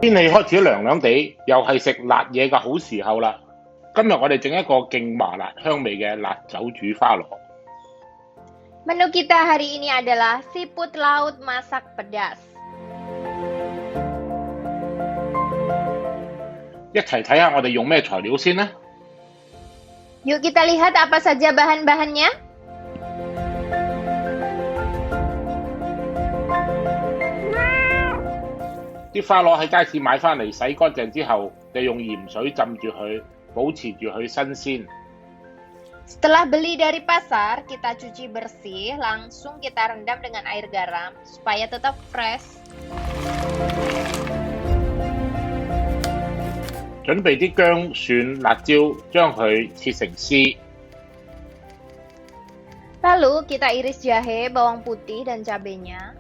天氣開始涼涼地，又係食辣嘢嘅好時候啦。今日我哋整一個勁麻辣香味嘅辣酒煮花螺。Menu kita hari ini adalah siput laut masak pedas. 一齊睇下我哋用咩材料先啦。Yuk kita lihat apa saja bahan-bahannya.啲花螺喺街市買返嚟洗乾淨之後，就用鹽水浸住佢，保持住佢新鮮。Setelah beli dari pasar, kita cuci bersih, langsung kita rendam dengan air garam supaya tetap fresh. 準備啲薑、蒜、辣椒，將佢切成絲。Lalu kita iris jahe, bawang putih, dan cabenya.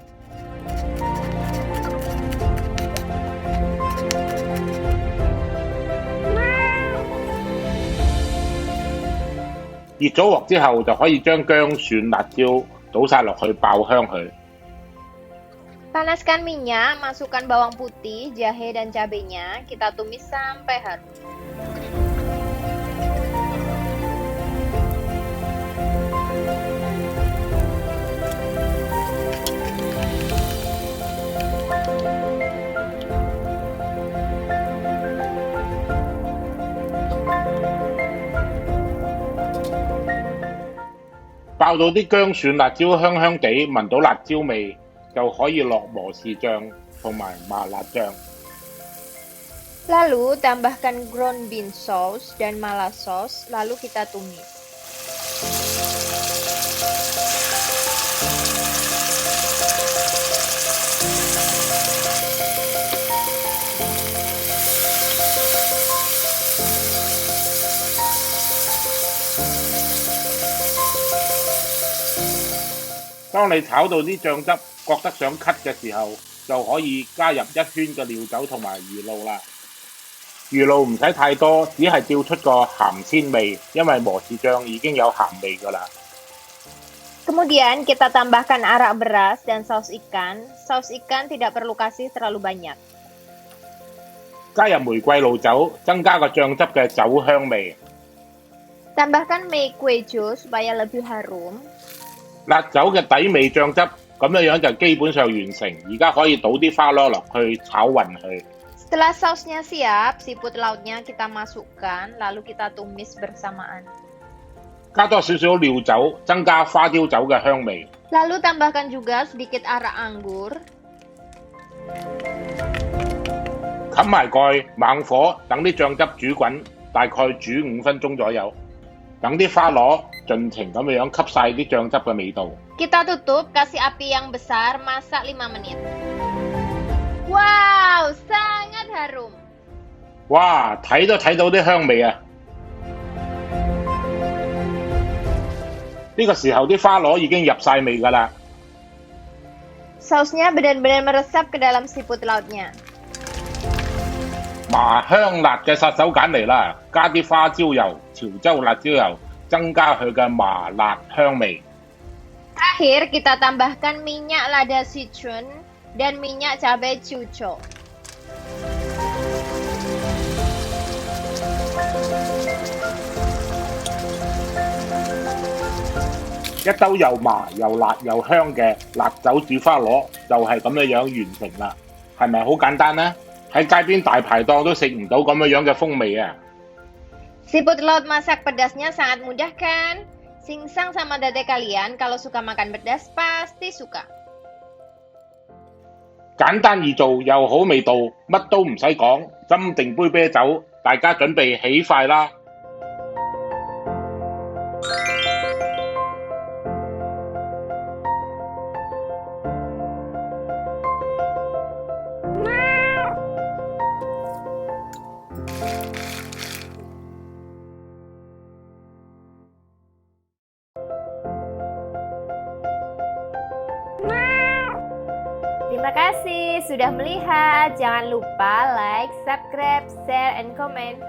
熱咗鑊之後，就可以將薑、蒜、辣椒倒晒落去爆香佢。Panaskan minyak, masukkan bawang putih, jahe, dan cabenya. Kita tumis sampai harum.爆到啲薑、蒜、辣椒香香地，聞到辣椒味，就可以落磨豉醬同埋麻辣醬。Lalu tambahkan ground bean sauce dan mala sauce, lalu kita tumis.當你炒到啲醬汁覺得想咳嘅時候，就可以加入一圈嘅料酒同埋魚露啦。魚露唔使太多，只係調出個鹹鮮味，因為磨豉醬已經有鹹味㗎啦。Kemudian kita tambahkan arak beras dan saus ikan. Saus ikan tidak perlu kasih terlalu banyak. 加入玫瑰露酒，增加個醬汁嘅酒香味。Tambahkan mei-kwejo supaya lebih harum. 辣酒嘅底味醬汁，咁樣就基本上完成。而家可以倒啲花螺落去炒勻佢。Setelah sausnya siap, siput lautnya kita masukkan, lalu kita tumis bersamaan. 加多少少料酒，增加花雕酒嘅香味。Lalu tambahkan juga sedikit arak anggur. 冚埋蓋，猛火等啲醬汁煮滾，大概煮5分鐘左右。等啲花螺盡情咁樣吸晒啲醬汁嘅味道。Kita tutup, kasih api yang besar, masak 5 menit. Wow, sangat harum. 哇，睇都睇到啲香味啊！呢個時候啲花螺已經入晒味㗎啦。Sausnya benar-benar meresap ke dalam siput lautnya. 麻香辣嘅殺手鐧嚟啦，加啲花椒油、潮州辣椒油，增加佢嘅麻辣香味。Terakhir, kita tambahkan minyak lada sichuan dan minyak cabai cuco. 一兜又麻又辣又香嘅辣酒煮花螺就係咁樣完成啦，係咪好簡單呢？喺街邊大排檔都食唔到咁樣嘅風味啊！ Siput laut masak pedasnya sangat mudah kan? Singsang sama dede kalian kalau suka makan pedas pasti suka. 簡單易做又好味道，乜都唔使講，斟定杯啤酒，大家準備起筷啦！Terima kasih sudah melihat. Jangan lupa like, subscribe, share, and comment.